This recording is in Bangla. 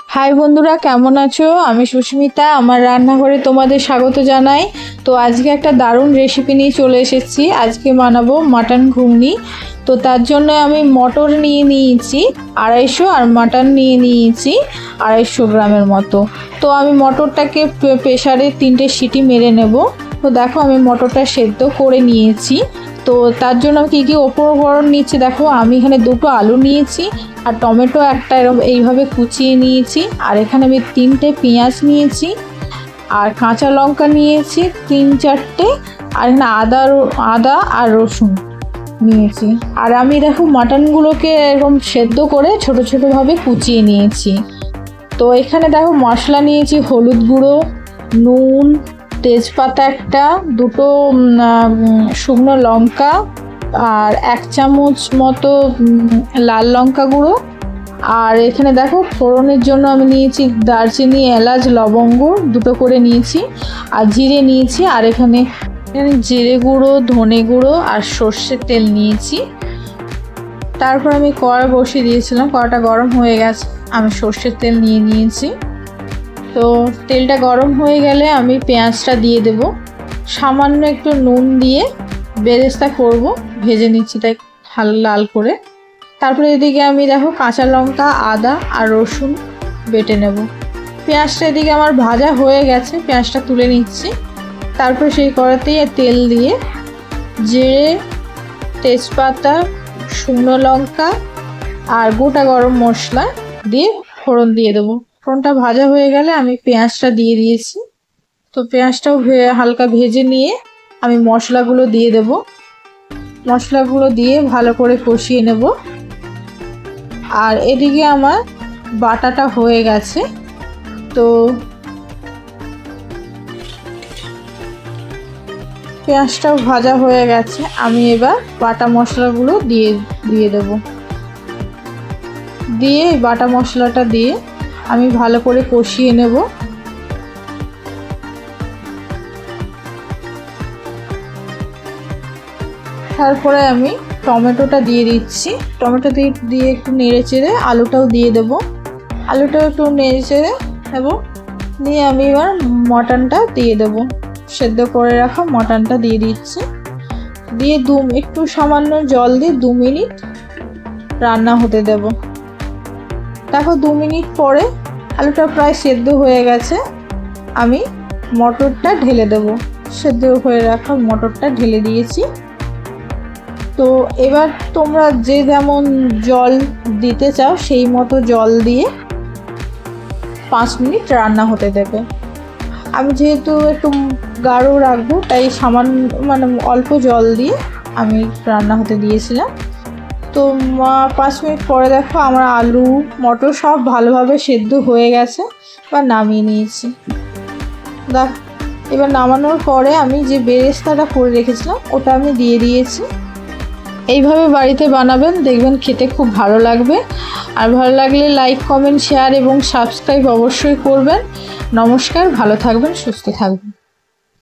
হাই বন্ধুরা, কেমন আছো? আমি সুস্মিতা, আমার রান্নাঘরে তোমাদের স্বাগত জানাই। তো আজকে একটা দারুণ রেসিপি নিয়ে চলে এসেছি। আজকে বানাবো মাটন ঘুগনি। তো তার জন্য আমি মটর নিয়ে নিয়েছি 250 আর মাটন নিয়ে নিয়েছি 250 গ্রামের মতো। তো আমি মটরটাকে প্রেসারে 3টে সিটি মেরে নেব। তো দেখো আমি মটরটা সেদ্ধ করে নিয়েছি। তো তার জন্য কী কী উপকরণ নিচ্ছি দেখো, আমি এখানে 2টো আলু নিয়েছি আর টমেটো একটা এইভাবে কুচিয়ে নিয়েছি, আর এখানে আমি 3টে পেঁয়াজ নিয়েছি আর কাঁচা লঙ্কা নিয়েছি 3-4টে, আর এখানে আদা আর রসুন নিয়েছি। আর আমি দেখো মাটনগুলোকে এরকম সেদ্ধ করে ছোট ছোটোভাবে কুচিয়ে নিয়েছি। তো এখানে দেখো মশলা নিয়েছি, হলুদ গুঁড়ো, নুন, তেজপাতা একটা, 2টো শুকনো লঙ্কা আর 1 চামচ মতো লাল লঙ্কা গুঁড়ো। আর এখানে দেখো ফোড়নের জন্য আমি নিয়েছি দারচিনি, এলাচ, লবঙ্গ 2টো করে নিয়েছি, আর জিরে নিয়েছি, আর এখানে জিরে গুঁড়ো, ধনে গুঁড়ো আর সর্ষের তেল নিয়েছি। তারপর আমি কড়া বসিয়ে দিয়েছিলাম, কড়াটা গরম হয়ে গেছে, আমি সর্ষের তেল নিয়ে নিয়েছি। তো তেলটা গরম হয়ে গেলে আমি পেঁয়াজটা দিয়ে দেব, সামান্য একটু নুন দিয়ে বেরেস্তা করব, ভেজে নিচ্ছি তাই লাল করে। তারপরে এদিকে আমি দেখো কাঁচা লঙ্কা, আদা আর রসুন বেটে নেব। পেঁয়াজটা এদিকে আমার ভাজা হয়ে গেছে, পেঁয়াজটা তুলে নিচ্ছি। তারপরে সেই কড়াতেই তেল দিয়ে জিরে, তেজপাতা, শুকনো লঙ্কা আর গোটা গরম মশলা দিয়ে ফোড়ন দিয়ে দেবো। ফোড়নটা ভাজা হয়ে গেলে আমি পেঁয়াজটা দিয়ে দিয়েছি। তো পেঁয়াজটাও হালকা ভেজে নিয়ে আমি মশলাগুলো দিয়ে দেব। মশলাগুলো দিয়ে ভালো করে কষিয়ে নেব। আর এদিকে আমার বাটাটা হয়ে গেছে। তো পেঁয়াজটাও ভাজা হয়ে গেছে, আমি এবার বাটা মশলাগুলো দিয়ে দেব। দিয়ে বাটা মশলাটা দিয়ে আমি ভালো করে কষিয়ে নেব। তারপরে আমি টমেটোটা দিয়ে দিচ্ছি। টমেটো দিয়ে একটু নেড়ে চেড়ে আলুটাও দিয়ে দেব। আলুটাও একটু নেড়ে চেড়ে দেব, দিয়ে আমি এবার মটনটা দিয়ে দেব। সেদ্ধ করে রাখা মটনটা দিয়ে দিচ্ছি, দিয়ে একটু সামান্য জল দিয়ে 2 মিনিট রান্না হতে দেব। দেখো 2 মিনিট পরে আলুটা প্রায় সেদ্ধ হয়ে গেছে, আমি মটরটা ঢেলে দেব। সেদ্ধ হয়ে রাখা মটরটা ঢেলে দিয়েছি। তো এবার তোমরা যে যেমন জল দিতে চাও সেই মতো জল দিয়ে 5 মিনিট রান্না হতে দেবে। আমি যেহেতু একটু গাঢ় রাখবো তাই সামান্য অল্প জল দিয়ে আমি রান্না হতে দিয়েছিলাম। তো 5 মিনিট পরে দেখো আমার আলু মটর সব ভালোভাবে সেদ্ধ হয়ে গেছে, এবার নামিয়ে নিয়েছি। এবার নামানোর পরে আমি যে বেরেস্তাটা করে রেখেছিলাম ওটা আমি দিয়ে দিয়েছি। এইভাবে বাড়িতে বানাবেন, দেখবেন খেতে খুব ভালো লাগবে। আর ভালো লাগলে লাইক, কমেন্ট, শেয়ার এবং সাবস্ক্রাইব অবশ্যই করবেন। নমস্কার, ভালো থাকবেন, সুস্থ থাকবেন।